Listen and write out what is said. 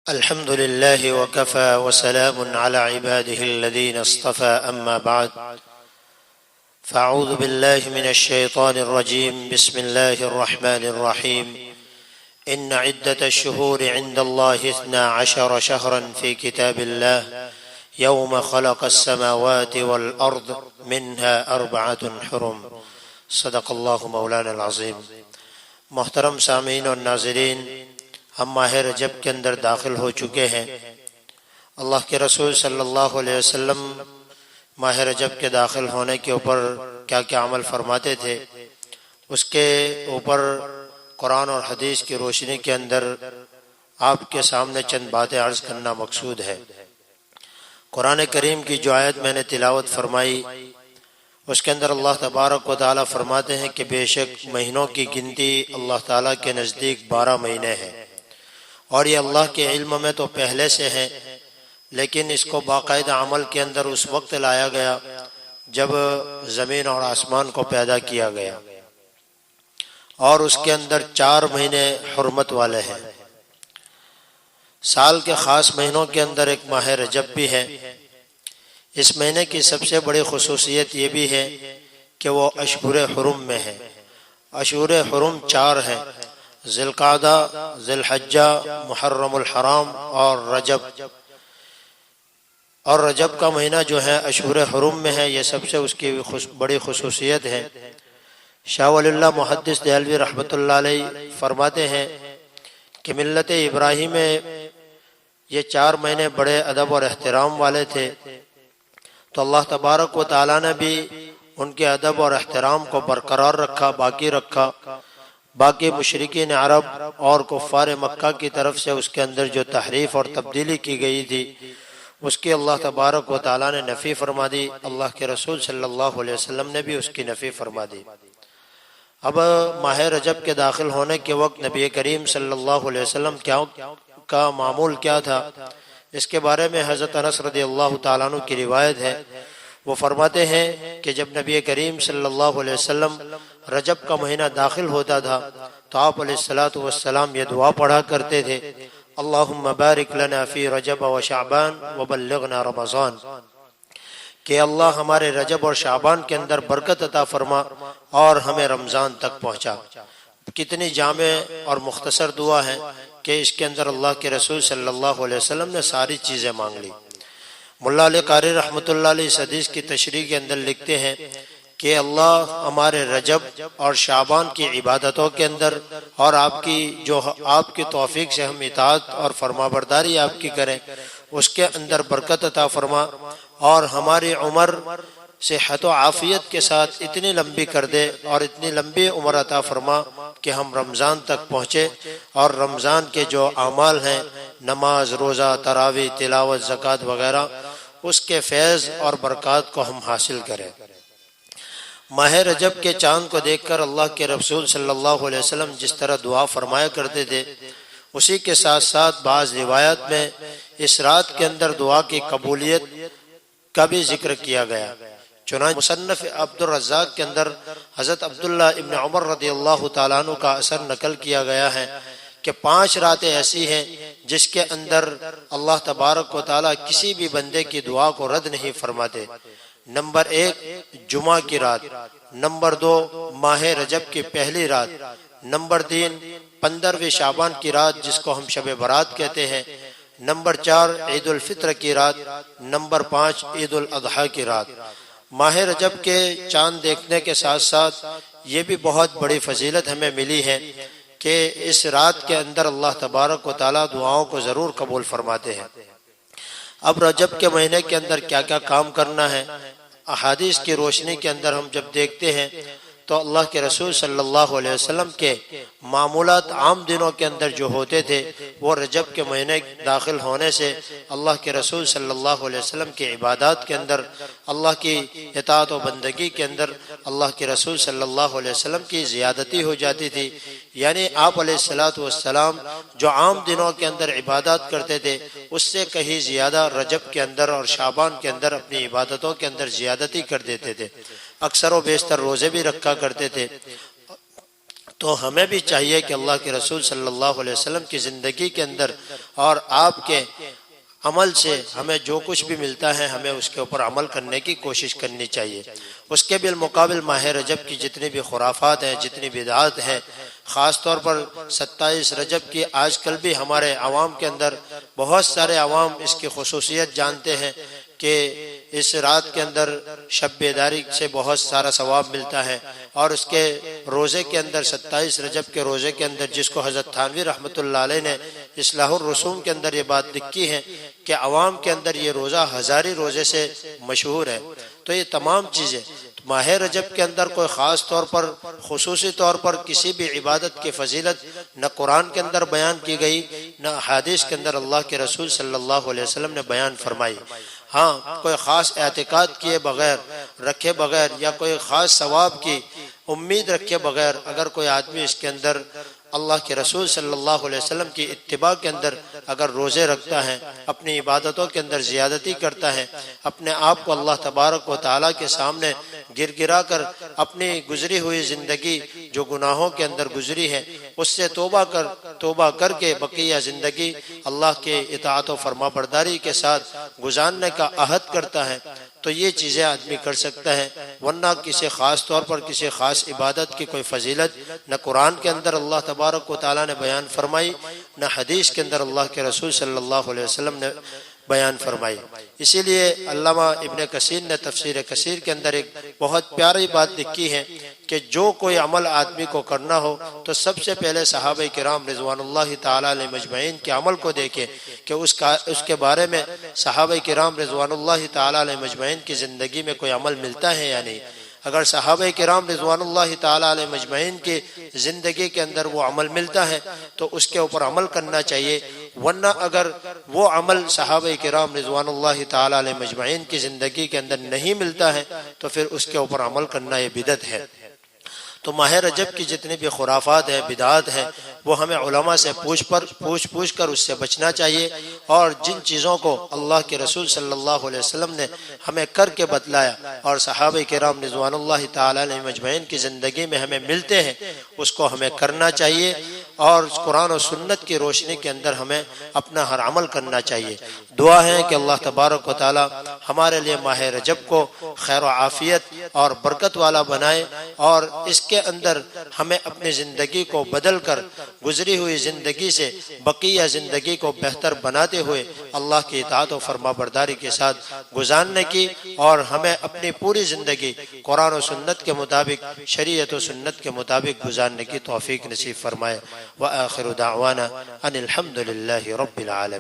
الحمد لله وكفى وسلام على عباده الذين اصطفى أما بعد فأعوذ بالله من الشيطان الرجيم بسم الله الرحمن الرحيم إن عدة الشهور عند الله 12 شهرا في كتاب الله يوم خلق السماوات والأرض منها 4 حرم صدق الله مولانا العظيم۔ محترم سامعین اور ناظرین، ہم ماہ رجب کے اندر داخل ہو چکے ہیں۔ اللہ کے رسول صلی اللہ علیہ وسلم ماہ رجب کے داخل ہونے کے اوپر کیا کیا عمل فرماتے تھے، اس کے اوپر قرآن اور حدیث کی روشنی کے اندر آپ کے سامنے چند باتیں عرض کرنا مقصود ہے۔ قرآن کریم کی جو آیت میں نے تلاوت فرمائی، اس کے اندر اللہ تبارک و تعالیٰ فرماتے ہیں کہ بے شک مہینوں کی گنتی اللہ تعالیٰ کے نزدیک 12 مہینے ہیں، اور یہ اللہ کے علم میں تو پہلے سے ہیں، لیکن اس کو باقاعدہ عمل کے اندر اس وقت لایا گیا جب زمین اور آسمان کو پیدا کیا گیا، اور اس کے اندر 4 مہینے حرمت والے ہیں۔ سال کے خاص مہینوں کے اندر ایک ماہ رجب بھی ہے۔ اس مہینے کی سب سے بڑی خصوصیت یہ بھی ہے کہ وہ اشہر حرم میں ہے۔ اشہر حرم 4 ہیں: ذی القعدہ، ذی الحجہ، محرم الحرام اور رجب۔ اور رجب کا مہینہ جو ہے اشہر حرم میں ہے، یہ سب سے اس کی بڑی خصوصیت ہے۔ شاہ ولی اللہ محدث دہلوی رحمۃ اللہ علیہ فرماتے ہیں کہ ملت ابراہیم میں یہ 4 مہینے بڑے ادب اور احترام والے تھے، تو اللہ تبارک و تعالیٰ نے بھی ان کے ادب اور احترام کو برقرار رکھا، باقی رکھا۔ باقی مشرکین عرب اور کفار مکہ کی طرف سے اس کے اندر جو تحریف اور تبدیلی کی گئی تھی، اس کی اللہ تبارک و تعالیٰ نے نفی فرما دی۔ اللہ کے رسول صلی اللہ علیہ وسلم نے بھی اس کی نفی فرما دی۔ اب ماہ رجب کے داخل ہونے کے وقت نبی کریم صلی اللہ علیہ وسلم کا معمول کیا تھا، اس کے بارے میں حضرت انس رضی اللہ تعالیٰ عنہ کی روایت ہے۔ وہ فرماتے ہیں کہ جب نبی کریم صلی اللہ علیہ وسلم رجب کا مہینہ داخل ہوتا تھا تو آپ علیہ السلام یہ دعا پڑھا کرتے تھے: اللہم بارک لنا فی رجب و شعبان وبلغنا رمضان، کہ اللہ ہمارے رجب اور شعبان کے اندر برکت عطا فرما اور ہمیں رمضان تک پہنچا۔ کتنی جامع اور مختصر دعا ہے کہ اس کے اندر اللہ کے رسول صلی اللہ علیہ وسلم نے ساری چیزیں مانگ لی۔ ملا علی قاری رحمۃ اللہ علیہ اس حدیث کی تشریح کے اندر لکھتے ہیں کہ اللہ ہمارے رجب اور شعبان کی عبادتوں کے اندر اور آپ کی توفیق سے ہم اطاعت اور فرمانبرداری آپ کی کریں، اس کے اندر برکت عطا فرما، اور ہماری عمر صحت و عافیت کے ساتھ اتنی لمبی کر دے اور اتنی لمبی عمر عطا فرما کہ ہم رمضان تک پہنچے، اور رمضان کے جو اعمال ہیں، نماز، روزہ، تراویح، تلاوت، زکوٰۃ وغیرہ، اس کے فیض اور برکات کو ہم حاصل کریں۔ ماہ رجب کے چاند کو دیکھ کر اللہ کے رسول صلی اللہ علیہ وسلم جس طرح دعا فرمایا کرتے تھے، اسی کے ساتھ ساتھ بعض روایات میں اس رات کے اندر دعا کی قبولیت کا بھی ذکر کیا گیا۔ چنانچہ مصنف عبد الرزاق کے اندر حضرت عبداللہ ابن عمر رضی اللہ تعالیٰ عنہ کا اثر نقل کیا گیا ہے کہ 5 راتیں ایسی ہیں جس کے اندر اللہ تبارک و تعالیٰ کسی بھی بندے کی دعا کو رد نہیں فرماتے۔ نمبر 1 جمعہ کی رات، نمبر 2 ماہ رجب کی پہلی رات، نمبر 3 15ویں شعبان کی رات جس کو ہم شب برات کہتے ہیں، نمبر 4 عید الفطر کی رات، نمبر 5 عید الاضحیٰ کی رات۔ ماہ رجب کے چاند دیکھنے کے ساتھ ساتھ یہ بھی بہت بڑی فضیلت ہمیں ملی ہے کہ اس رات کے اندر اللہ تبارک و تعالیٰ دعاؤں کو ضرور قبول فرماتے ہیں۔ اب رجب کے مہینے کے اندر کیا کیا کام کرنا ہے، احادیث کی روشنی کے اندر ہم جب دیکھتے ہیں تو اللہ کے رسول صلی اللہ علیہ وسلم کے معمولات عام دنوں کے اندر جو ہوتے تھے، وہ رجب کے مہینے داخل ہونے سے اللہ کے رسول صلی اللہ علیہ وسلم کی عبادات کے اندر، اللہ کی اطاعت و بندگی کے اندر اللہ کے رسول صلی اللہ علیہ وسلم کی زیادتی ہو جاتی تھی۔ یعنی آپ علیہ السلام جو عام دنوں کے اندر عبادات کرتے تھے، اس سے کہیں زیادہ رجب کے اندر اور شعبان کے اندر اپنی عبادتوں کے اندر زیادتی کر دیتے تھے۔ اکثر و بیشتر روزے بھی رکھا کرتے تھے۔ تو ہمیں بھی چاہیے کہ اللہ کے رسول صلی اللہ علیہ وسلم کی زندگی کے اندر اور آپ کے عمل سے ہمیں جو کچھ بھی ملتا ہے ہمیں اس کے اوپر عمل کرنے کی کوشش کرنی چاہیے۔ اس کے بالمقابل ماہ رجب کی جتنی بھی خرافات ہیں، جتنی بدعات ہیں، خاص طور پر 27 رجب کی آج کل بھی ہمارے عوام کے اندر بہت سارے عوام اس کی خصوصیت جانتے ہیں کہ اس رات کے اندر شب بیداری سے بہت سارا ثواب ملتا ہے، اور اس کے روزے کے اندر 27 رجب کے روزے کے اندر جس کو حضرت تھانوی رحمۃ اللہ علیہ نے اصلاح الرسوم کے اندر یہ بات لکھی ہے کہ عوام کے اندر یہ روزہ ہزاری روزے سے مشہور ہے۔ تو یہ تمام چیزیں ماہ رجب کے اندر کوئی خاص طور پر خصوصی طور پر کسی بھی عبادت کی فضیلت نہ قرآن کے اندر بیان کی گئی نہ حدیث کے اندر اللہ کے رسول صلی اللہ علیہ وسلم نے بیان فرمائی۔ ہاں، کوئی خاص اعتقاد کیے بغیر، رکھے بغیر، یا کوئی خاص ثواب کی امید رکھے بغیر اگر کوئی آدمی اس کے اندر اللہ کے رسول صلی اللہ علیہ وسلم کی اتباع کے اندر اگر روزے رکھتا ہے، اپنی عبادتوں کے اندر زیادتی کرتا ہے، اپنے آپ کو اللہ تبارک و تعالیٰ کے سامنے گر گرا کر اپنی گزری ہوئی زندگی جو گناہوں کے اندر گزری ہے اس سے توبہ کر کے بقیہ زندگی اللہ کے اطاعت و فرما برداری کے ساتھ گزارنے کا عہد کرتا ہے تو یہ چیزیں آدمی کر سکتا ہے، ورنہ کسی خاص طور پر کسی خاص عبادت کی کوئی فضیلت نہ قرآن کے اندر اللہ تبارک و تعالیٰ نے بیان فرمائی نہ حدیث کے اندر اللہ کے رسول صلی اللہ علیہ وسلم نے بیان فرمائی۔ اسی لیے علامہ ابن کثیر نے تفسیر کثیر کے اندر ایک بہت پیاری بات لکھی ہے کہ جو کوئی عمل آدمی کو کرنا ہو تو سب سے پہلے صحابہ کرام رضوان اللہ تعالیٰ علیہ مجمعین کے عمل کو دیکھے کہ اس کے بارے میں صحابہ کرام رضوان اللہ تعالیٰ علیہ مجمعین کی زندگی میں کوئی عمل ملتا ہے یا نہیں۔ اگر صحابہ کرام رضوان اللہ تعالیٰ علیہ مجمعین کی زندگی کے اندر وہ عمل ملتا ہے تو اس کے اوپر عمل کرنا چاہیے، ورنہ اگر وہ عمل صحابہ کرام رضوان اللہ تعالیٰ علیہ مجمعین کی زندگی کے اندر نہیں ملتا ہے تو پھر اس کے اوپر عمل کرنا یہ بدعت ہے۔ تو ماہ رجب کی جتنی بھی خرافات ہیں، بدعات ہیں، وہ ہمیں علماء سے پوچھ کر اس سے بچنا چاہیے، اور جن چیزوں کو اللہ کے رسول صلی اللہ علیہ وسلم نے ہمیں کر کے بتلایا اور صحابہ کرام رضوان اللہ تعالیٰ علیہ مجمعین کی زندگی میں ہمیں ملتے ہیں اس کو ہمیں کرنا چاہیے، اور قرآن و سنت کی روشنی کے اندر ہمیں اپنا ہر عمل کرنا چاہیے۔ دعا ہے کہ اللہ تبارک و تعالی ہمارے لیے ماہ رجب کو خیر و عافیت اور برکت والا بنائے، اور اس کے اندر ہمیں اپنی زندگی کو بدل کر گزری ہوئی زندگی سے بقیہ زندگی کو بہتر بناتے ہوئے اللہ کی اطاعت و فرما برداری کے ساتھ گزارنے کی، اور ہمیں اپنی پوری زندگی قرآن و سنت کے مطابق، شریعت و سنت کے مطابق گزارنے کی توفیق نصیب فرمائے۔ وآخر دعوانا ان الحمد للہ رب العالمین۔